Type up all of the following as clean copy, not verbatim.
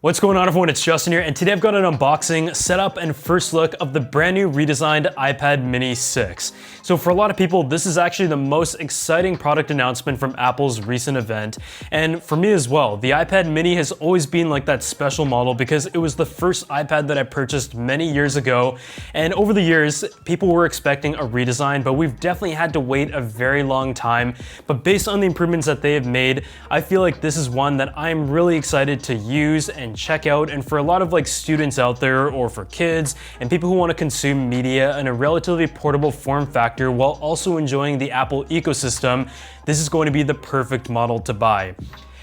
What's going on, everyone? It's Justin here, and today I've got an unboxing, setup, and first look of the brand new redesigned iPad mini 6. So for a lot of people, this is actually the most exciting product announcement from Apple's recent event, and for me as well. The iPad mini has always been like that special model because it was the first iPad that I purchased many years ago, and over the years, people were expecting a redesign, but we've definitely had to wait a very long time. But based on the improvements that they have made, I feel like this is one that I'm really excited to use and check out. And for a lot of like students out there, or for kids and people who want to consume media in a relatively portable form factor while also enjoying the Apple ecosystem, this is going to be the perfect model to buy.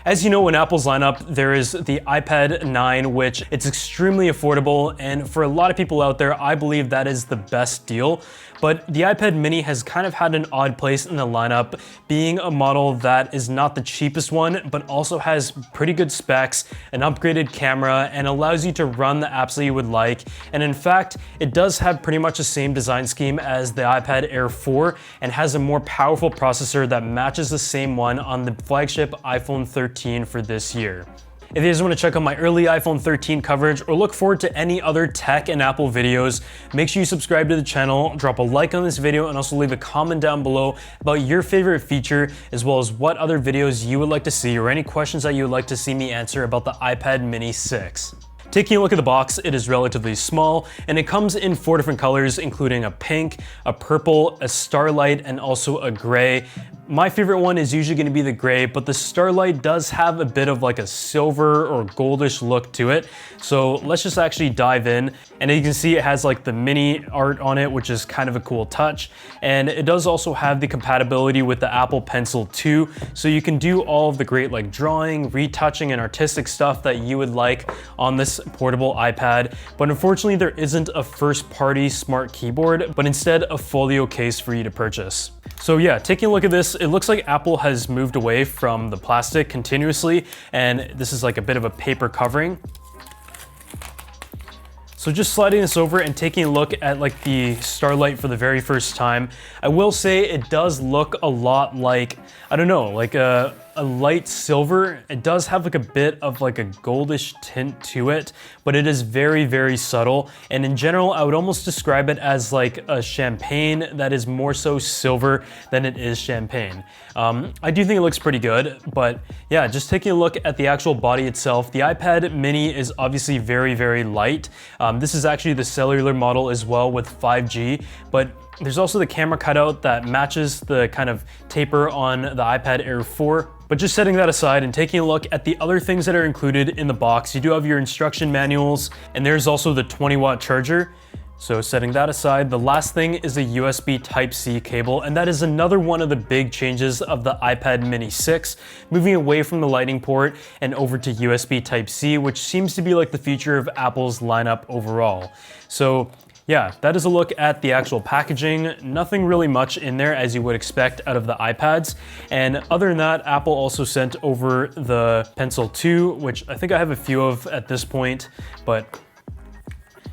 As you know, in Apple's lineup, there is the iPad 9, which it's extremely affordable, and for a lot of people out there, I believe that is the best deal. But the iPad mini has kind of had an odd place in the lineup, being a model that is not the cheapest one, but also has pretty good specs, an upgraded camera, and allows you to run the apps that you would like. And in fact, it does have pretty much the same design scheme as the iPad Air 4 and has a more powerful processor that matches the same one on the flagship iPhone 13 for this year. If you guys want to check out my early iPhone 13 coverage or look forward to any other tech and Apple videos, make sure you subscribe to the channel, drop a like on this video, and also leave a comment down below about your favorite feature, as well as what other videos you would like to see or any questions that you would like to see me answer about the iPad mini 6. Taking a look at the box, it is relatively small, and it comes in 4 different colors, including a pink, a purple, a starlight, and also a gray. My favorite one is usually going to be the gray, but the starlight does have a bit of like a silver or goldish look to it. So let's just actually dive in. And you can see it has like the mini art on it, which is kind of a cool touch. And it does also have the compatibility with the Apple Pencil 2. So you can do all of the great like drawing, retouching, and artistic stuff that you would like on this portable iPad. But unfortunately, there isn't a first-party smart keyboard, but instead a folio case for you to purchase. So yeah, taking a look at this, it looks like Apple has moved away from the plastic continuously, and this is like a bit of a paper covering. So just sliding this over and taking a look at like the Starlight for the very first time, I will say it does look a lot like, I don't know, like a light silver. It does have like a bit of like a goldish tint to it, but it is very, very subtle. And in general, I would almost describe it as like a champagne that is more so silver than it is champagne. I do think it looks pretty good, but yeah, just taking a look at the actual body itself, the iPad mini is obviously very, very light. This is actually the cellular model as well with 5G, but there's also the camera cutout that matches the kind of taper on the iPad Air 4. But just setting that aside and taking a look at the other things that are included in the box, you do have your instruction manuals, and there's also the 20-watt charger. So setting that aside, the last thing is a USB Type-C cable, and that is another one of the big changes of the iPad mini 6, moving away from the Lightning port and over to USB Type-C, which seems to be like the future of Apple's lineup overall. So yeah, that is a look at the actual packaging. Nothing really much in there as you would expect out of the iPads. And other than that, Apple also sent over the Pencil 2, which I think I have a few of at this point, but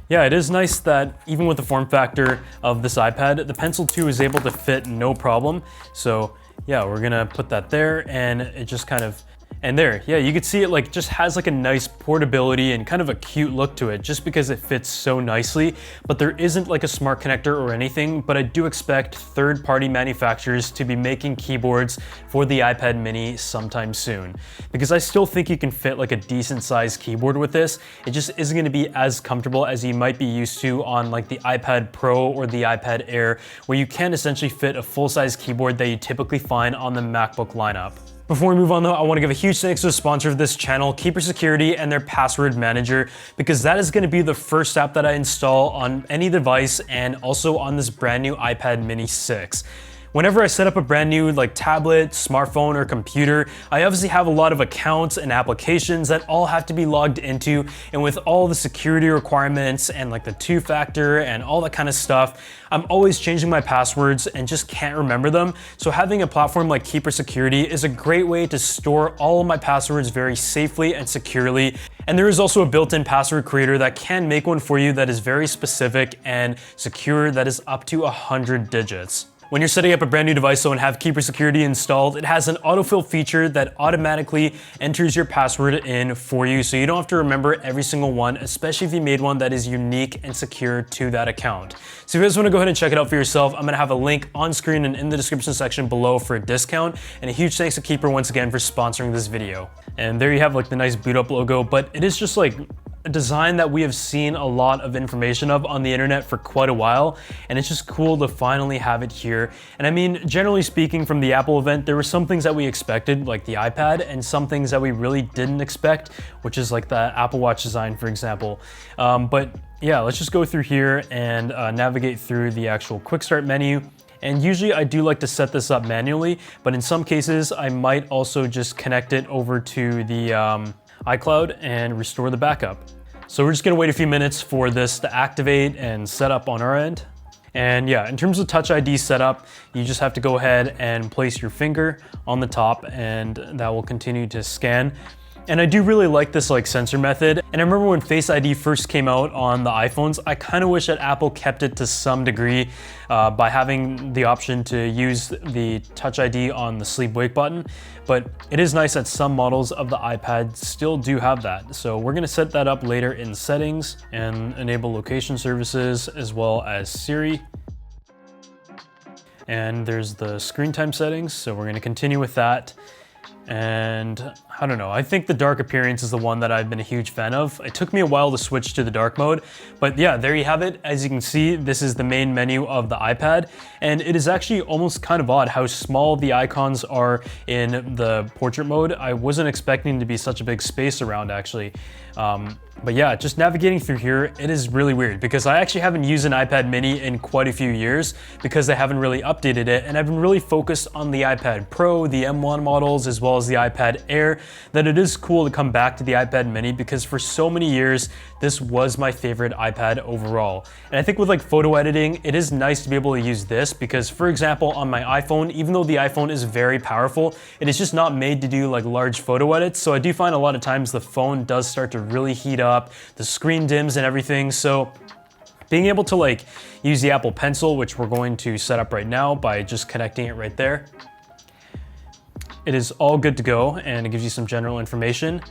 yeah, it is nice that even with the form factor of this iPad, the Pencil 2 is able to fit no problem. So yeah, we're gonna put that there, and it just kind of, and there, yeah, you can see it like just has like a nice portability and kind of a cute look to it just because it fits so nicely. But there isn't like a smart connector or anything, but I do expect third-party manufacturers to be making keyboards for the iPad mini sometime soon, because I still think you can fit like a decent sized keyboard with this. It just isn't going to be as comfortable as you might be used to on like the iPad Pro or the iPad Air, where you can essentially fit a full-size keyboard that you typically find on the MacBook lineup. Before we move on though, I want to give a huge thanks to the sponsor of this channel, Keeper Security, and their password manager, because that is going to be the first app that I install on any device and also on this brand new iPad mini 6. Whenever I set up a brand new like tablet, smartphone, or computer, I obviously have a lot of accounts and applications that all have to be logged into, and with all the security requirements and like the two-factor and all that kind of stuff, I'm always changing my passwords and just can't remember them. So having a platform like Keeper Security is a great way to store all of my passwords very safely and securely. And there is also a built-in password creator that can make one for you that is very specific and secure, that is up to 100 digits. When you're setting up a brand new device though and have Keeper Security installed, it has an autofill feature that automatically enters your password in for you, so you don't have to remember every single one, especially if you made one that is unique and secure to that account. So if you guys want to go ahead and check it out for yourself, I'm going to have a link on screen and in the description section below for a discount. And a huge thanks to Keeper once again for sponsoring this video. And there you have like the nice boot up logo, but it is just like a design that we have seen a lot of information of on the internet for quite a while, and it's just cool to finally have it here. And I mean, generally speaking, from the Apple event, there were some things that we expected, like the iPad, and some things that we really didn't expect, which is like the Apple Watch design, for example. But yeah, let's just go through here and navigate through the actual quick start menu. And usually I do like to set this up manually, but in some cases I might also just connect it over to the iCloud and restore the backup. So we're just gonna wait a few minutes for this to activate and set up on our end. And yeah, in terms of Touch ID setup, you just have to go ahead and place your finger on the top and that will continue to scan. And I do really like this like sensor method. And I remember when Face ID first came out on the iPhones, I kind of wish that Apple kept it to some degree by having the option to use the Touch ID on the sleep wake button. But it is nice that some models of the iPad still do have that. So we're gonna set that up later in settings and enable location services as well as Siri. And there's the screen time settings. So we're gonna continue with that. And I don't know, I think the dark appearance is the one that I've been a huge fan of. It took me a while to switch to the dark mode, but yeah, there you have it. As you can see, this is the main menu of the iPad, and it is actually almost kind of odd how small the icons are in the portrait mode. I wasn't expecting to be such a big space around actually. But yeah, just navigating through here, it is really weird because I actually haven't used an iPad mini in quite a few years because they haven't really updated it, and I've been really focused on the iPad Pro, the M1 models, as well as the iPad Air, that it is cool to come back to the iPad mini because for so many years, this was my favorite iPad overall. And I think with like photo editing, it is nice to be able to use this because, for example, on my iPhone, even though the iPhone is very powerful, it is just not made to do like large photo edits. So I do find a lot of times the phone does start to really heat up, the screen dims and everything. So being able to like use the Apple Pencil, which we're going to set up right now by just connecting it right there, it is all good to go, and it gives you some general information.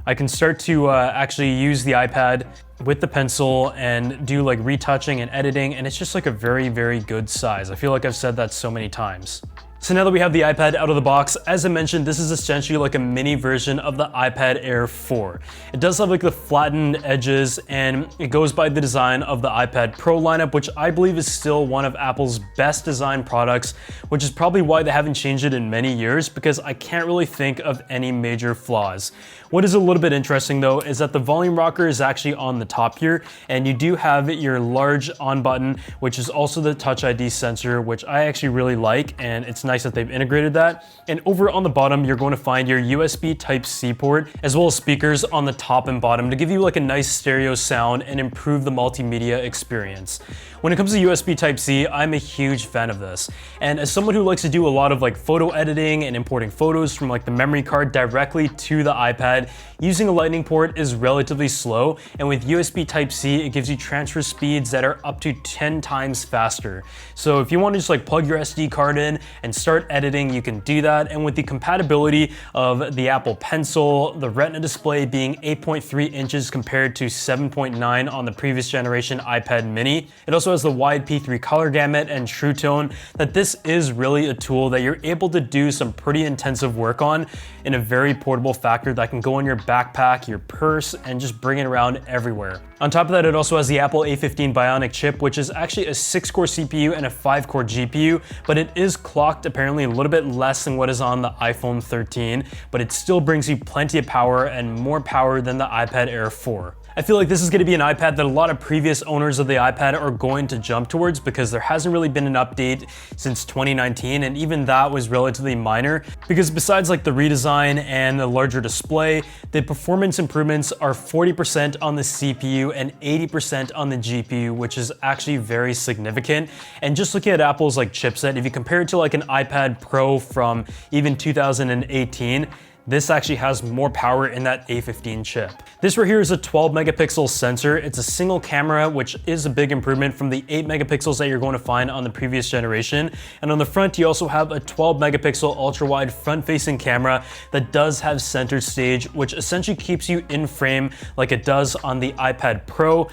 I can start to actually use the iPad with the pencil and do like retouching and editing, and it's just like a very, very good size. I feel like I've said that so many times. So now that we have the iPad out of the box, as I mentioned, this is essentially like a mini version of the iPad Air 4. It does have like the flattened edges, and it goes by the design of the iPad Pro lineup, which I believe is still one of Apple's best designed products, which is probably why they haven't changed it in many years, because I can't really think of any major flaws. What is a little bit interesting though is that the volume rocker is actually on the top here, and you do have your large on button, which is also the Touch ID sensor, which I actually really like, and it's nice that they've integrated that. And over on the bottom, you're going to find your USB Type-C port, as well as speakers on the top and bottom to give you like a nice stereo sound and improve the multimedia experience. When it comes to USB Type-C, I'm a huge fan of this. And as someone who likes to do a lot of like photo editing and importing photos from like the memory card directly to the iPad, using a lightning port is relatively slow. And with USB Type-C, it gives you transfer speeds that are up to 10 times faster. So if you want to just like plug your SD card in and start editing, you can do that. And with the compatibility of the Apple Pencil, the Retina display being 8.3 inches compared to 7.9 on the previous generation iPad mini, it also has the wide P3 color gamut and True Tone, that this is really a tool that you're able to do some pretty intensive work on in a very portable factor that can go in your backpack, your purse, and just bring it around everywhere. On top of that, it also has the Apple A15 Bionic chip, which is actually a 6-core CPU and a 5-core GPU, but it is clocked apparently a little bit less than what is on the iPhone 13, but it still brings you plenty of power and more power than the iPad Air 4. I feel like this is going to be an iPad that a lot of previous owners of the iPad are going to jump towards because there hasn't really been an update since 2019, and even that was relatively minor because besides like the redesign and the larger display, the performance improvements are 40% on the CPU and 80% on the GPU, which is actually very significant. And just looking at Apple's like chipset, if you compare it to like an iPad Pro from even 2018, this actually has more power in that A15 chip. This right here is a 12 megapixel sensor. It's a single camera, which is a big improvement from the 8 megapixels that you're going to find on the previous generation. And on the front, you also have a 12 megapixel ultra wide front facing camera that does have center stage, which essentially keeps you in frame like it does on the iPad Pro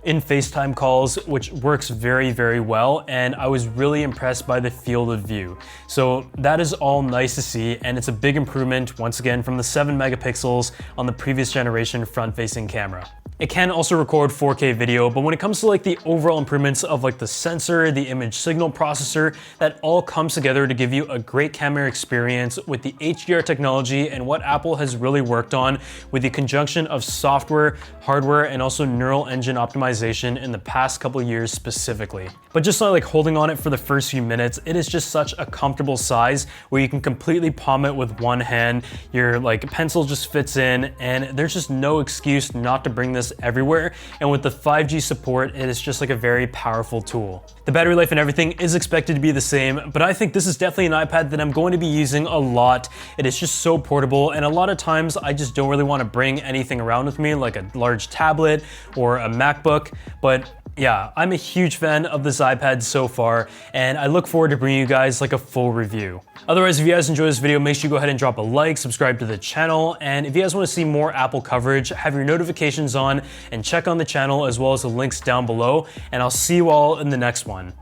in FaceTime calls, which works very, very well. And I was really impressed by the field of view. So that is all nice to see. And it's a big improvement once again from the 7 megapixels on the previous generation front facing camera. It can also record 4K video, but when it comes to like the overall improvements of like the sensor, the image signal processor, that all comes together to give you a great camera experience with the HDR technology and what Apple has really worked on with the conjunction of software, hardware, and also neural engine optimization in the past couple years specifically. But just like holding on it for the first few minutes, it is just such a comfortable size where you can completely palm it with one hand. Your like pencil just fits in, and there's just no excuse not to bring this everywhere. And with the 5G support, it is just like a very powerful tool. The battery life and everything is expected to be the same, but I think this is definitely an iPad that I'm going to be using a lot. It is just so portable, and a lot of times I just don't really want to bring anything around with me like a large tablet or a MacBook. But yeah, I'm a huge fan of this iPad so far, and I look forward to bringing you guys like a full review. Otherwise, if you guys enjoyed this video, make sure you go ahead and drop a like, subscribe to the channel, and if you guys want to see more Apple coverage, have your notifications on and check on the channel as well as the links down below, and I'll see you all in the next one.